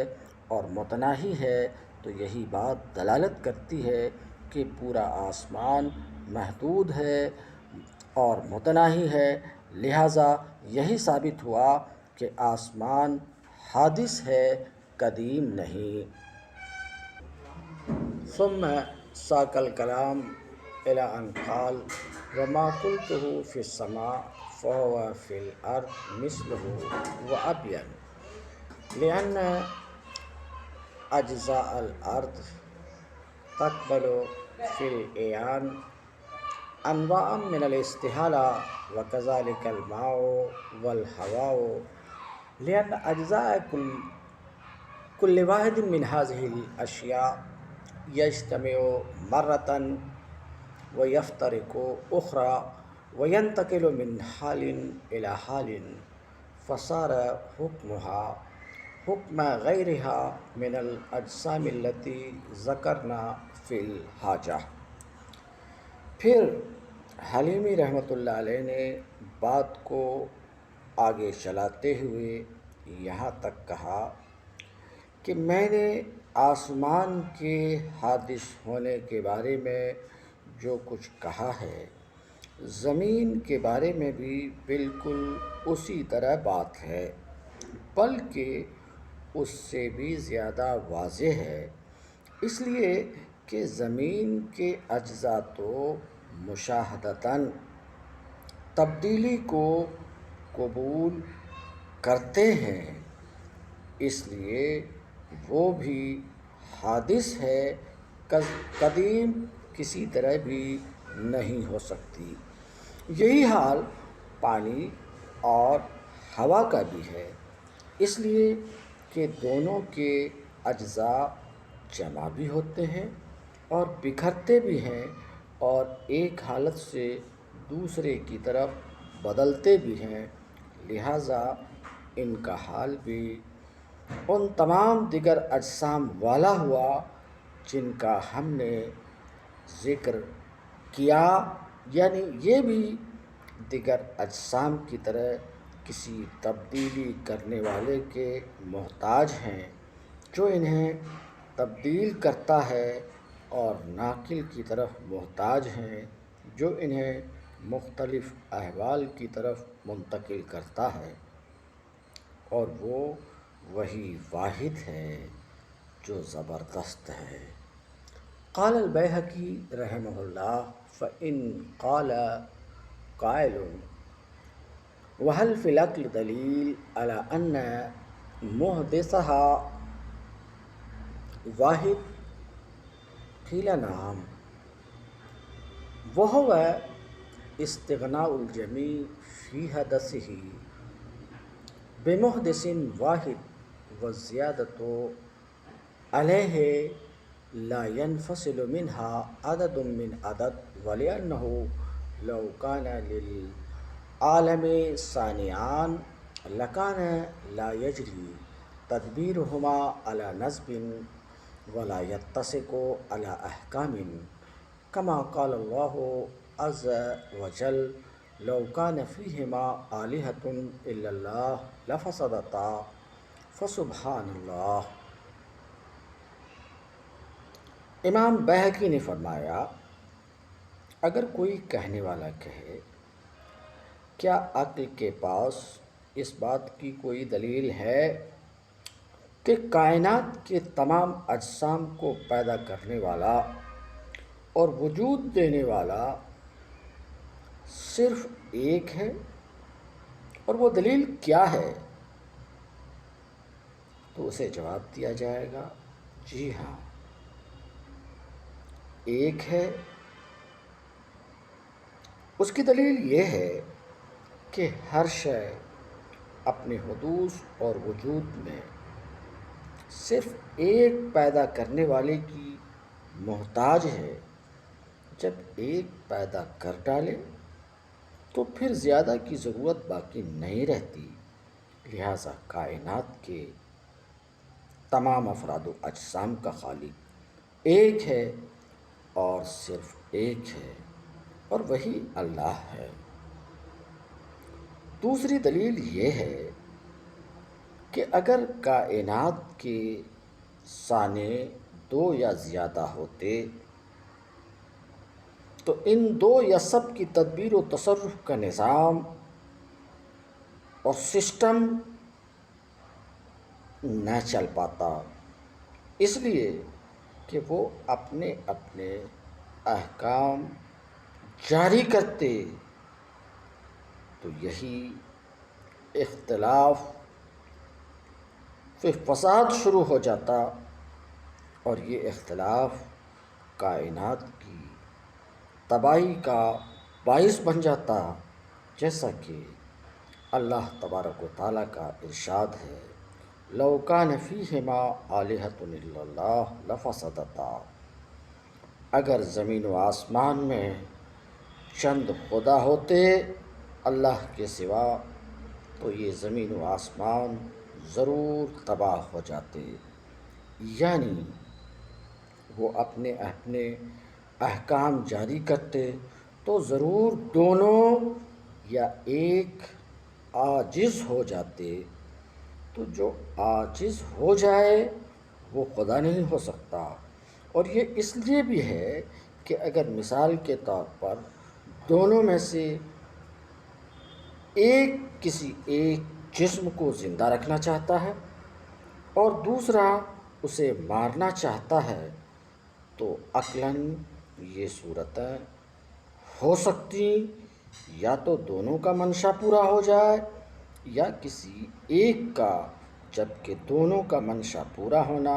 اور متناہی ہے، تو یہی بات دلالت کرتی ہے کہ پورا آسمان محدود ہے اور متناہی ہے، لہٰذا یہی ثابت ہوا کہ آسمان حادث ہے، قدیم نہیں۔ ثم ساق الكلام إلى أن قال وما قلته في السماء فهو في الأرض مثله وأبين، لأن أجزاء الأرض تقبل في العيان أنواعا من الاستحالة، وكذلك الماء والهواء، لأن أجزاء كل واحد من هذه الأشياء يجتمع مرة ويفترق أخرى وينتقل من حال إلى حال، فصار حكمها حكم غيرها من الأجسام التي ذكرنا في الحاجة۔ پھر حلیمی رحمۃ اللہ علیہ نے بات کو آگے چلاتے ہوئے یہاں تک کہا کہ میں نے آسمان کے حادث ہونے کے بارے میں جو کچھ کہا ہے، زمین کے بارے میں بھی بالکل اسی طرح بات ہے، بلکہ اس سے بھی زیادہ واضح ہے، اس لیے کہ زمین کے اجزاء تو مشاہدتاً تبدیلی کو قبول کرتے ہیں، اس لیے وہ بھی حادث ہے، قدیم کسی طرح بھی نہیں ہو سکتی۔ یہی حال پانی اور ہوا کا بھی ہے، اس لیے کہ دونوں کے اجزاء جمع بھی ہوتے ہیں اور بکھرتے بھی ہیں اور ایک حالت سے دوسرے کی طرف بدلتے بھی ہیں، لہٰذا ان کا حال بھی ان تمام دیگر اجسام والا ہوا جن کا ہم نے ذکر کیا، یعنی یہ بھی دیگر اجسام کی طرح کسی تبدیلی کرنے والے کے محتاج ہیں جو انہیں تبدیل کرتا ہے، اور ناقل کی طرف محتاج ہیں جو انہیں مختلف احوال کی طرف منتقل کرتا ہے، اور وہ وہی واحد ہے جو زبردست ہے۔ قال البیہقی رحمہ اللہ فإن قال قائل وهل في العقل دلیل على أن محدثها واحد قیل نعم وهو استغناء الجمیع فی حدثه بمحدث واحد والزیادة علیہ لا ينفصل منها عدد من عدد ولأنه لو كان للعالم صانعان لكان لا يجري تدبيرهما على نسب ولا يتسق على أحكام كما قال الله عز وجل لو كان فيهما آلهة إلا الله لفسدتا فسبحان اللہ۔ امام بیہقی نے فرمایا، اگر کوئی کہنے والا کہے کیا عقل کے پاس اس بات کی کوئی دلیل ہے کہ کائنات کے تمام اجسام کو پیدا کرنے والا اور وجود دینے والا صرف ایک ہے، اور وہ دلیل کیا ہے؟ تو اسے جواب دیا جائے گا جی ہاں، ایک ہے۔ اس کی دلیل یہ ہے کہ ہر شے اپنے حدوث اور وجود میں صرف ایک پیدا کرنے والے کی محتاج ہے، جب ایک پیدا کر ڈالے تو پھر زیادہ کی ضرورت باقی نہیں رہتی، لہٰذا کائنات کے تمام افراد و اجسام کا خالق ایک ہے اور صرف ایک ہے، اور وہی اللہ ہے۔ دوسری دلیل یہ ہے کہ اگر کائنات کے صانع دو یا زیادہ ہوتے تو ان دو یا سب کی تدبیر و تصرف کا نظام اور سسٹم نہ چل پاتا، اس لیے کہ وہ اپنے اپنے احکام جاری کرتے، تو یہی اختلاف پھر فساد شروع ہو جاتا، اور یہ اختلاف کائنات کی تباہی کا باعث بن جاتا، جیسا کہ اللہ تبارک و تعالیٰ کا ارشاد ہے لو کان فیہما آلہۃ الا اللہ لفسدتا، اگر زمین و آسمان میں چند خدا ہوتے اللہ کے سوا تو یہ زمین و آسمان ضرور تباہ ہو جاتے، یعنی وہ اپنے اپنے احکام جاری کرتے تو ضرور دونوں یا ایک عاجز ہو جاتے، تو جو عاجز ہو جائے وہ خدا نہیں ہو سکتا۔ اور یہ اس لیے بھی ہے کہ اگر مثال کے طور پر دونوں میں سے ایک کسی ایک جسم کو زندہ رکھنا چاہتا ہے اور دوسرا اسے مارنا چاہتا ہے، تو عقلاً یہ صورتیں ہو سکتی، یا تو دونوں کا منشا پورا ہو جائے یا کسی ایک کا، جبکہ دونوں کا منشا پورا ہونا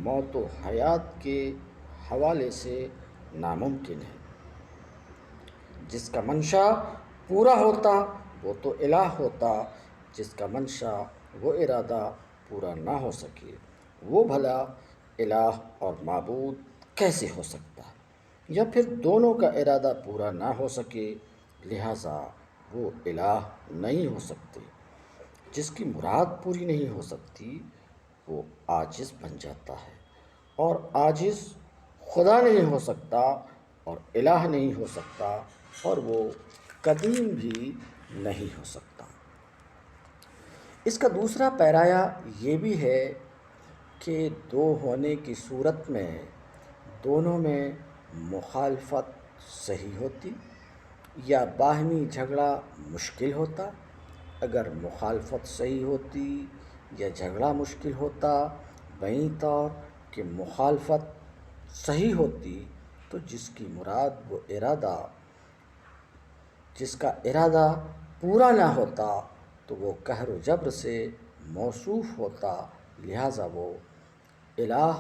موت و حیات کے حوالے سے ناممکن ہے۔ جس کا منشا پورا ہوتا وہ تو الہ ہوتا، جس کا منشا وہ ارادہ پورا نہ ہو سکے وہ بھلا الہ اور معبود کیسے ہو سکتا؟ یا پھر دونوں کا ارادہ پورا نہ ہو سکے، لہٰذا وہ الہ نہیں ہو سکتے۔ جس کی مراد پوری نہیں ہو سکتی وہ عاجز بن جاتا ہے، اور عاجز خدا نہیں ہو سکتا اور الہ نہیں ہو سکتا، اور وہ قدیم بھی نہیں ہو سکتا۔ اس کا دوسرا پیرایا یہ بھی ہے کہ دو ہونے کی صورت میں دونوں میں مخالفت صحیح ہوتی یا باہمی جھگڑا مشکل ہوتا۔ اگر مخالفت صحیح ہوتی یا جھگڑا مشکل ہوتا، بہین طور کہ مخالفت صحیح ہوتی تو جس کی مراد وہ ارادہ، جس کا ارادہ پورا نہ ہوتا تو وہ قہر و جبر سے موصوف ہوتا، لہٰذا وہ الہ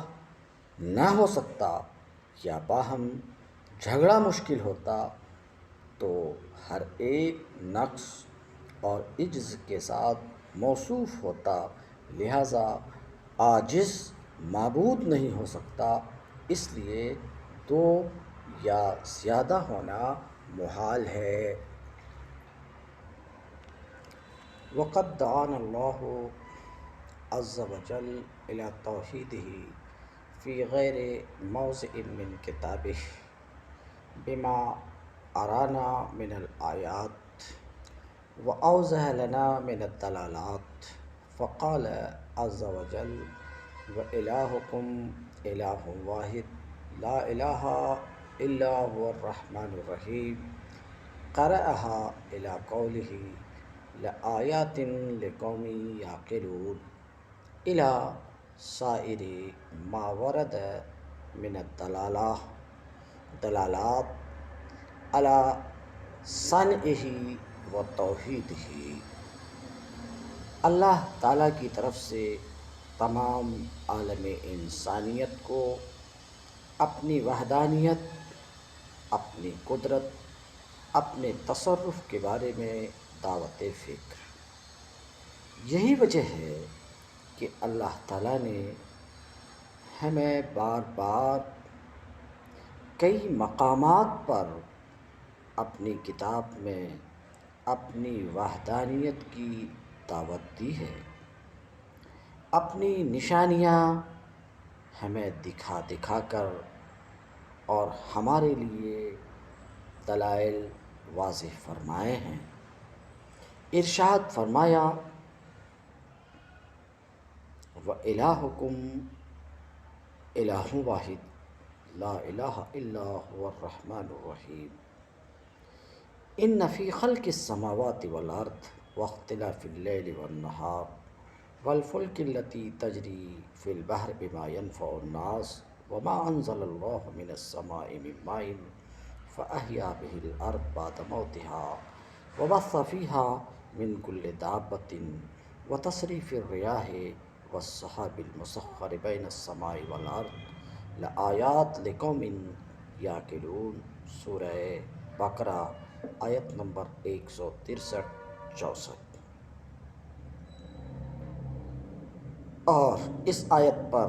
نہ ہو سکتا، یا باہم جھگڑا مشکل ہوتا تو ہر ایک نقص اور عجز کے ساتھ موصوف ہوتا، لہٰذا عاجز معبود نہیں ہو سکتا، اس لیے دو یا زیادہ ہونا محال ہے۔ وقد دعانا اللہ عز وجل الى توحیدہ فی غیر موضع من کتابہ بما ارانا من الآیات واوضح لنا من الدلالات، فقال عز وجل وإلہکم الہ واحد لا الہ الا هو الرحمن الرحیم، قرأها الى قولہ لآیات لقوم یعقلون، الى سائر ما ورد من دلالات علی صنعہ و توحیدہ۔ اللہ تعالیٰ کی طرف سے تمام عالم انسانیت کو اپنی وحدانیت، اپنی قدرت، اپنے تصرف کے بارے میں دعوت فکر۔ یہی وجہ ہے کہ اللہ تعالیٰ نے ہمیں بار بار کئی مقامات پر اپنی کتاب میں اپنی وحدانیت کی دعوت دی ہے، اپنی نشانیاں ہمیں دکھا دکھا کر اور ہمارے لیے دلائل واضح فرمائے ہیں۔ ارشاد فرمایا وَإِلَٰهُكُمْ إِلَٰهٌ وَاحِدٌ لَا إِلَٰهَ إِلَّا هُوَ الرَّحْمَٰنُ الرَّحِيمُ إِنَّ فِي خَلْقِ السَّمَاوَاتِ وَالْأَرْضِ وَاخْتِلَافِ اللَّيْلِ وَالنَّهَارِ وَالْفُلْكِ الَّتِي تَجْرِي فِي الْبَحْرِ بِمَا يَنفَعُ النَّاسَ وَمَا أَنزَلَ اللَّهُ مِنَ السَّمَاءِ مِن مَّاءٍ فَأَحْيَا بِهِ الْأَرْضَ بَعْدَ مَوْتِهَا وَبَثَّ فِيهَا مِن كُلِّ دَابَّةٍ وَتَصْرِيفِ الرِّيَاحِ وَالسَّحَابِ الْمُسَخَّرِ بَيْنَ السَّمَاءِ وَالْأَرْضِ لَآیَاتٍ لِقَوْمٍ یعقلون۔ سورہ بقرہ آیت نمبر 163-64۔ اور اس آیت پر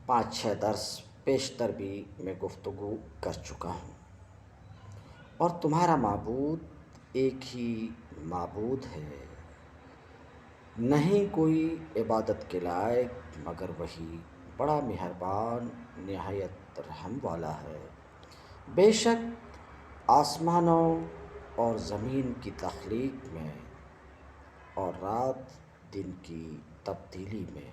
5-6 درس پیشتر بھی میں گفتگو کر چکا ہوں۔ اور تمہارا معبود ایک ہی معبود ہے، نہیں کوئی عبادت کے لائق مگر وہی، بڑا مہربان نہایت رحم والا ہے۔ بے شک آسمانوں اور زمین کی تخلیق میں اور رات دن کی تبدیلی میں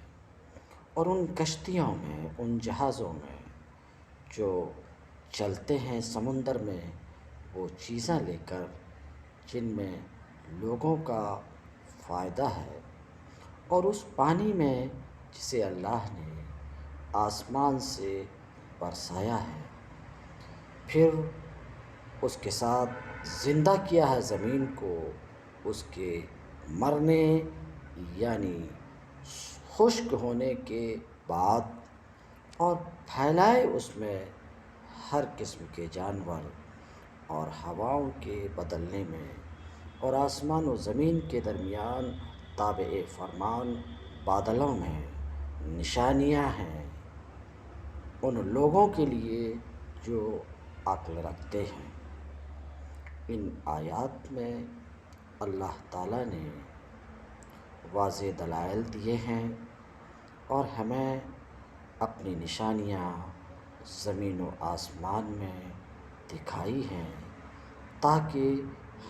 اور ان کشتیوں میں، ان جہازوں میں جو چلتے ہیں سمندر میں، وہ چیزیں لے کر جن میں لوگوں کا فائدہ ہے، اور اس پانی میں جسے اللہ نے آسمان سے برسایا ہے، پھر اس کے ساتھ زندہ کیا ہے زمین کو اس کے مرنے یعنی خشک ہونے کے بعد، اور پھیلائے اس میں ہر قسم کے جانور اور ہواؤں کے بدلنے میں اور آسمان و زمین کے درمیان تابع فرمان بادلوں میں نشانیاں ہیں ان لوگوں کے لیے جو عقل رکھتے ہیں۔ ان آیات میں اللہ تعالیٰ نے واضح دلائل دیے ہیں اور ہمیں اپنی نشانیاں زمین و آسمان میں دکھائی ہیں تاکہ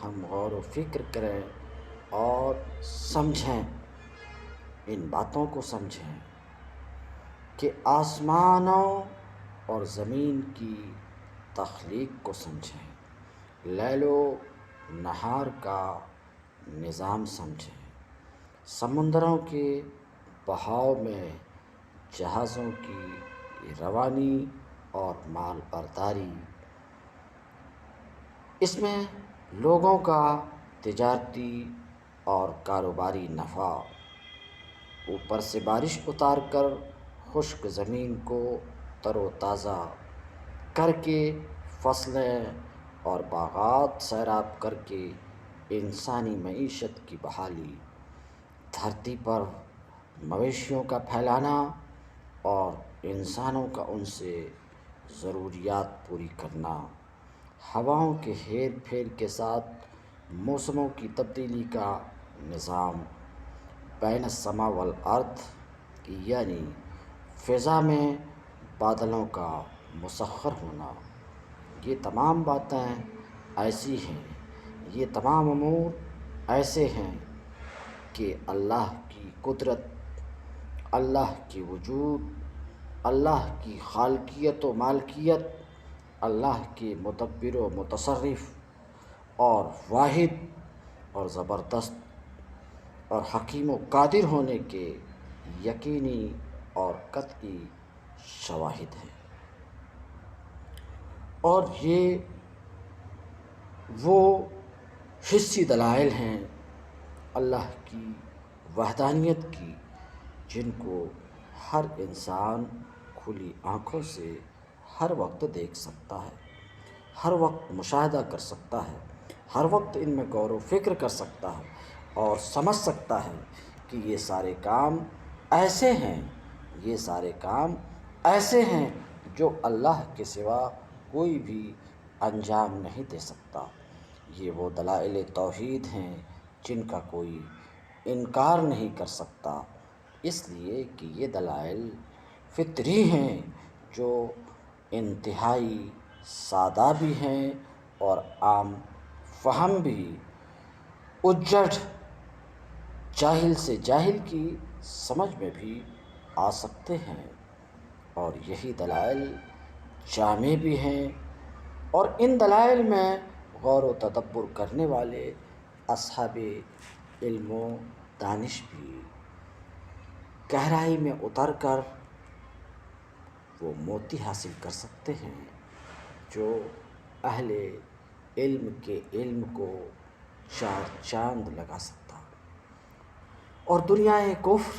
ہم غور و فکر کریں اور سمجھیں، ان باتوں کو سمجھیں کہ آسمانوں اور زمین کی تخلیق کو سمجھیں، لیل و نہار کا نظام سمجھیں، سمندروں کے بہاؤ میں جہازوں کی روانی اور مال برداری، اس میں لوگوں کا تجارتی اور کاروباری نفع، اوپر سے بارش اتار کر خشک زمین کو تر و تازہ کر کے فصلیں اور باغات سیراب کر کے انسانی معیشت کی بحالی، دھرتی پر مویشیوں کا پھیلانا اور انسانوں کا ان سے ضروریات پوری کرنا، ہواؤں کے ہیر پھیر کے ساتھ موسموں کی تبدیلی کا نظام، بین السماء والارض یعنی فضا میں بادلوں کا مسخر ہونا، یہ تمام باتیں ایسی ہیں، یہ تمام امور ایسے ہیں کہ اللہ کی قدرت، اللہ کی وجود، اللہ کی خالقیت و مالکیت، اللہ کے مدبر و متصرف اور واحد اور زبردست اور حکیم و قادر ہونے کے یقینی اور قطعی شواہد ہیں، اور یہ وہ حسی دلائل ہیں اللہ کی وحدانیت کی جن کو ہر انسان کھلی آنکھوں سے ہر وقت دیکھ سکتا ہے، ہر وقت مشاہدہ کر سکتا ہے، ہر وقت ان میں غور و فکر کر سکتا ہے اور سمجھ سکتا ہے کہ یہ سارے کام ایسے ہیں، یہ سارے کام ایسے ہیں جو اللہ کے سوا کوئی بھی انجام نہیں دے سکتا۔ یہ وہ دلائل توحید ہیں جن کا کوئی انکار نہیں کر سکتا، اس لیے کہ یہ دلائل فطری ہیں جو انتہائی سادہ بھی ہیں اور عام فہم بھی، اجڑ جاہل سے جاہل کی سمجھ میں بھی آ سکتے ہیں، اور یہی دلائل جامع بھی ہیں، اور ان دلائل میں غور و تدبر کرنے والے اصحاب علم و دانش بھی گہرائی میں اتر کر وہ موتی حاصل کر سکتے ہیں جو اہل علم کے علم کو چار چاند لگا سکتا، اور دنیائے کفر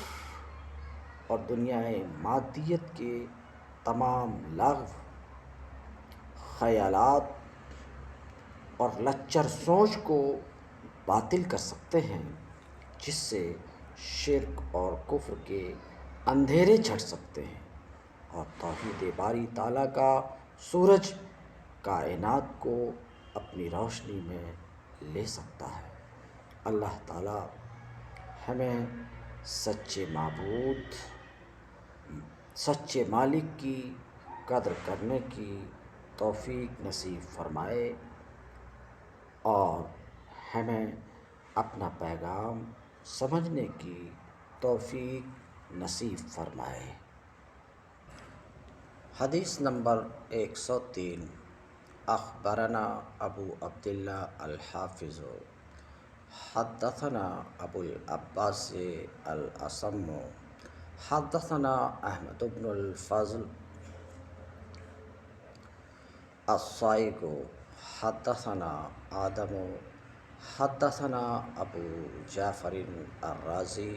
اور دنیائے مادیت کے تمام لغو خیالات اور لچر سوچ کو باطل کر سکتے ہیں، جس سے شرک اور کفر کے اندھیرے چھٹ سکتے ہیں اور توحید باری تعالیٰ کا سورج کائنات کو اپنی روشنی میں لے سکتا ہے۔ اللہ تعالیٰ ہمیں سچے معبود، سچے مالک کی قدر کرنے کی توفیق نصیب فرمائے اور ہمیں اپنا پیغام سمجھنے کی توفیق نصیب فرمائے۔ حدیث نمبر 103۔ اخبرنا ابو عبداللہ الحافظ حدثنا ابو العباس الاصم حدثنا احمد بن الفضل الصائغ حدثنا آدم حدثنا ابو جعفر الرازی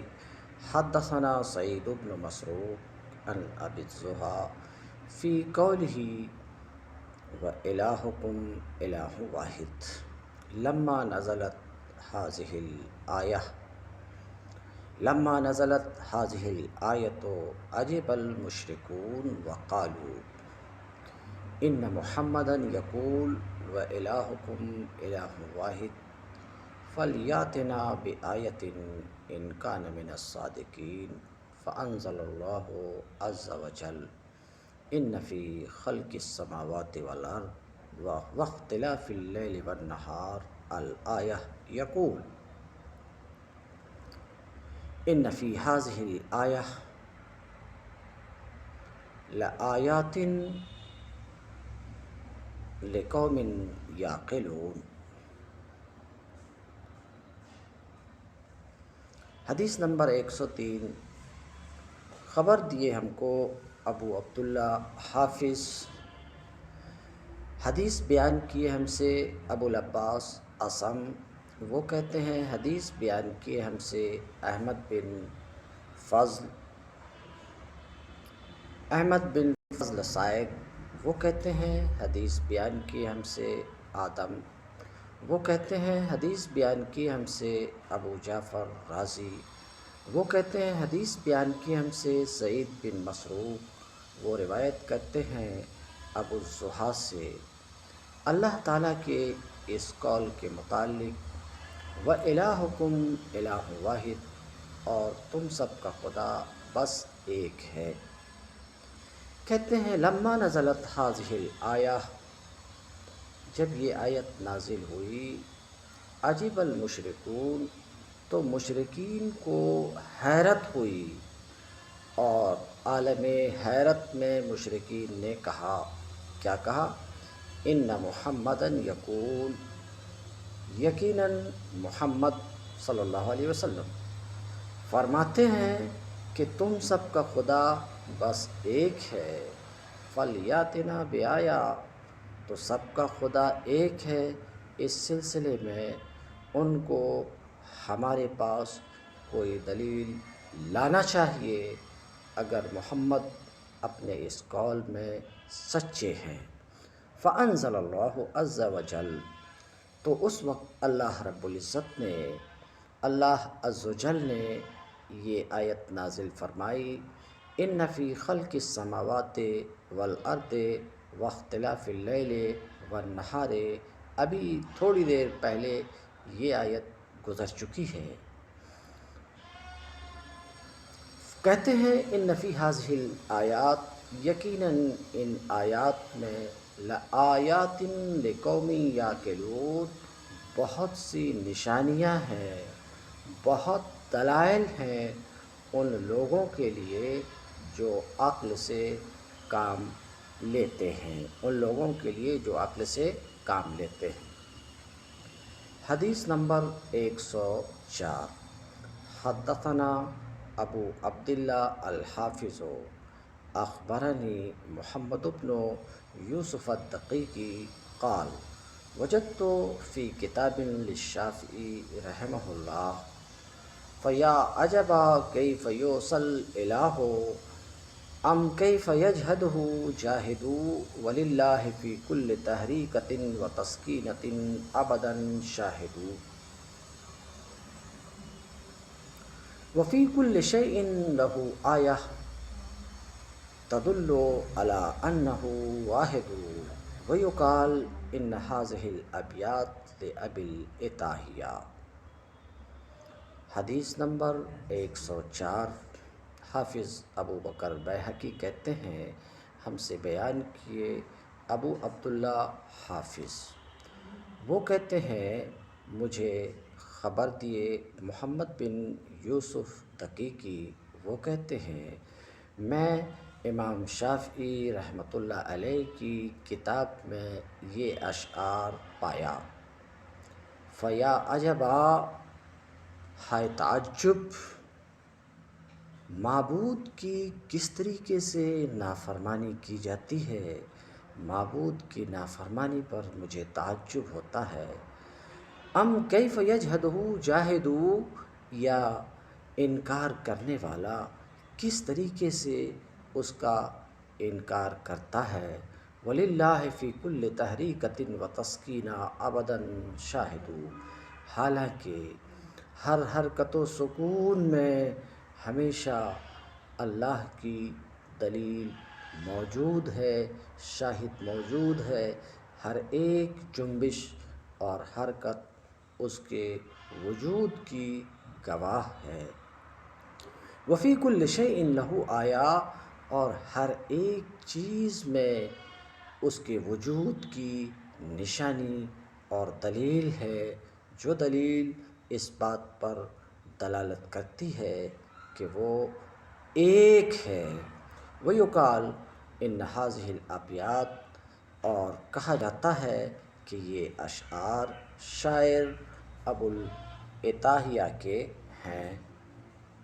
حدثنا سعید بن مسروق عن ابی الزہا فی قولہ وإلهكم إله واحد لما نزلت هذه الآية لما نزلت هذه الآية عجب المشركون وقالوا إن محمدا يقول وإلهكم إله واحد فلياتنا بآية إن كان من الصادقين فأنزل الله عز وجل إن في خلق السماوات والأرض واختلاف الليل والنهار الآية يقول إن في هذه الآية لآيات لقوم يعقلون۔ حدیث نمبر 103۔ خبر دیے ہم کو ابو عبداللہ حافظ، حدیث بیان کیے ہم سے ابو العباس اصم، وہ کہتے ہیں حدیث بیان کیے ہم سے احمد بن فضل سائق، وہ کہتے ہیں حدیث بیان کیے ہم سے آدم، وہ کہتے ہیں حدیث بیان کی ہم سے ابو جعفر رازی، وہ کہتے ہیں حدیث بیان کی ہم سے سعید بن مسروق، وہ روایت کرتے ہیں ابو الزحا سے اللہ تعالیٰ کے اس قول کے متعلق وَإِلَٰهُكُمْ إِلَٰهٌ وَاحِدٌ، اور تم سب کا خدا بس ایک ہے۔ کہتے ہیں لما نزلت هذه الآیہ، جب یہ آیت نازل ہوئی، عجب المشرکون، تو مشرکین کو حیرت ہوئی، اور عالم حیرت میں مشرکین نے کہا، کیا کہا؟ ان محمدً یقول، یقیناً محمد صلی اللہ علیہ وسلم فرماتے ہیں کہ تم سب کا خدا بس ایک ہے، فلیاتنا بآیہ، تو سب کا خدا ایک ہے، اس سلسلے میں ان کو ہمارے پاس کوئی دلیل لانا چاہیے اگر محمد اپنے اس قول میں سچے ہیں۔ فأنزل اللہ عز وجل، تو اس وقت اللہ رب العزت نے، اللہ عز وجل نے یہ آیت نازل فرمائی، ان فی خلق السماوات والارض واختلاف اللیل والنہار، ابھی تھوڑی دیر پہلے یہ آیت گزر چکی ہے۔ کہتے ہیں ان فی هذه الآیات، یقیناً ان آیات میں لآیات لقوم یعقلون، بہت سی نشانیاں ہیں، بہت دلائل ہیں ان لوگوں کے لیے جو عقل سے کام لیتے ہیں، ان لوگوں کے لیے جو عقل سے کام لیتے ہیں۔ حدیث نمبر 104۔ حدثنا ابو عبداللہ الحافظ اخبرنی محمد بن یوسف الدقیقی قال وجدت فی کتاب للشافعی رحمہ اللہ فیا عجبا کیف یوصل الہ ام کیف یجہدہ جاہدو وللہ فی کل تحریکۃ وتسکینۃ ابدا شاہدو وفی کل شیء لہ آیہ تدل علی انہ واحد ویقال ان هذه الابیات لابی العتاہیہ۔ حدیث نمبر 104۔ حافظ ابو بکر بیہقی کہتے ہیں ہم سے بیان کیے ابو عبداللہ حافظ، وہ کہتے ہیں مجھے خبر دیے محمد بن یوسف دقیقی، وہ کہتے ہیں میں امام شافعی رحمۃ اللہ علیہ کی کتاب میں یہ اشعار پایا، فیا عجبا، ہائے تعجب، معبود کی کس طریقے سے نافرمانی کی جاتی ہے، معبود کی نافرمانی پر مجھے تعجب ہوتا ہے۔ ام کیف یجہدہ جاہد، یا انکار کرنے والا کس طریقے سے اس کا انکار کرتا ہے، وَلِلَّهِ فِي كُلِّ تَحْرِيكَةٍ وَتَسْكِينًا أَبَدًا شَاهِدُ، حالانکہ ہر حرکت و سکون میں ہمیشہ اللہ کی دلیل موجود ہے، شاہد موجود ہے، ہر ایک جنبش اور حرکت اس کے وجود کی گواہ ہے۔ وفی کل شیء لہ آیا، اور ہر ایک چیز میں اس کے وجود کی نشانی اور دلیل ہے، جو دلیل اس بات پر دلالت کرتی ہے کہ وہ ایک ہے۔ ویقال ان ھذہ الابیات، اور کہا جاتا ہے کہ یہ اشعار شاعر ابو العتاہیہ کے ہیں۔